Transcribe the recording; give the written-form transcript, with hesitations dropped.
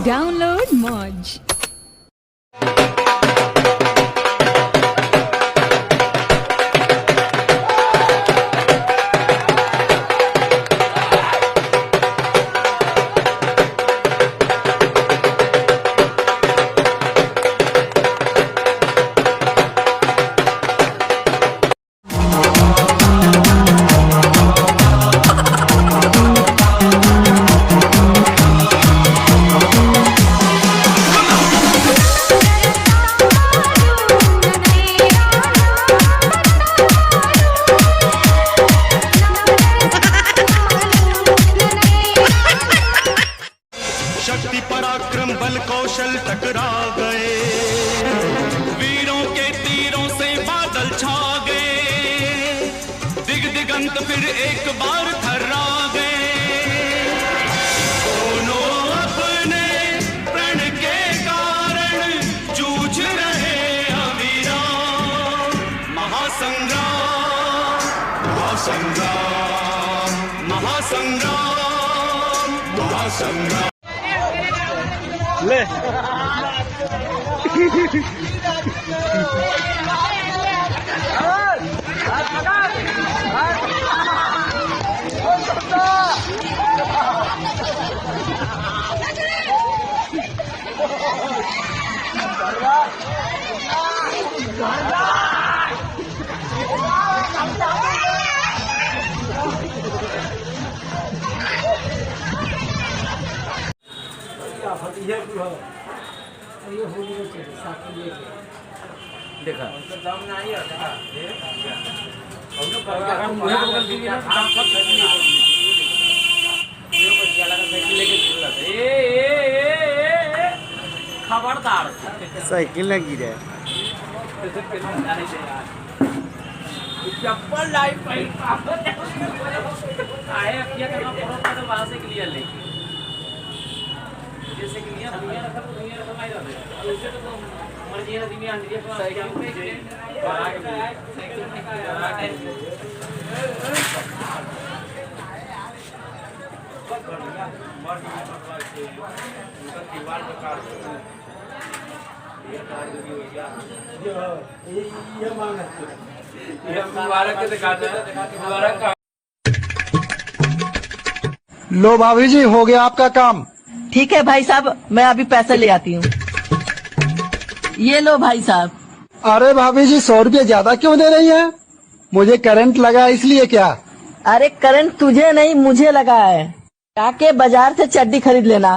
Download Moj. शक्ति पराक्रम बल कौशल टकरा गए, वीरों के तीरों से बादल छा गए, दिग दिगंत फिर एक बार थर्रा गए। दोनों अपने प्रण के कारण जूझ रहे अवीरा। महासंग्राम महासंग्राम महासंग्राम महासंग्राम। ले देखा खबरदार साइकिल लगी रहे चप्पल लाइफ आए तो वहां से क्लियर लेके जैसे कि दुनिया रखा तो दुनिया रखा मार दे और उससे तो मर्जी है दुनिया अंदर को साइकिल पे साइकिल लो भाभी जी, हो गया आपका काम। ठीक है भाई साहब, मैं अभी पैसे ले आती हूँ। ये लो भाई साहब। अरे भाभी जी, 100 रुपये ज्यादा क्यों दे रही हैं? मुझे करंट लगा इसलिए क्या? अरे करंट तुझे नहीं मुझे लगा है, जाके बाजार से चड्डी खरीद लेना।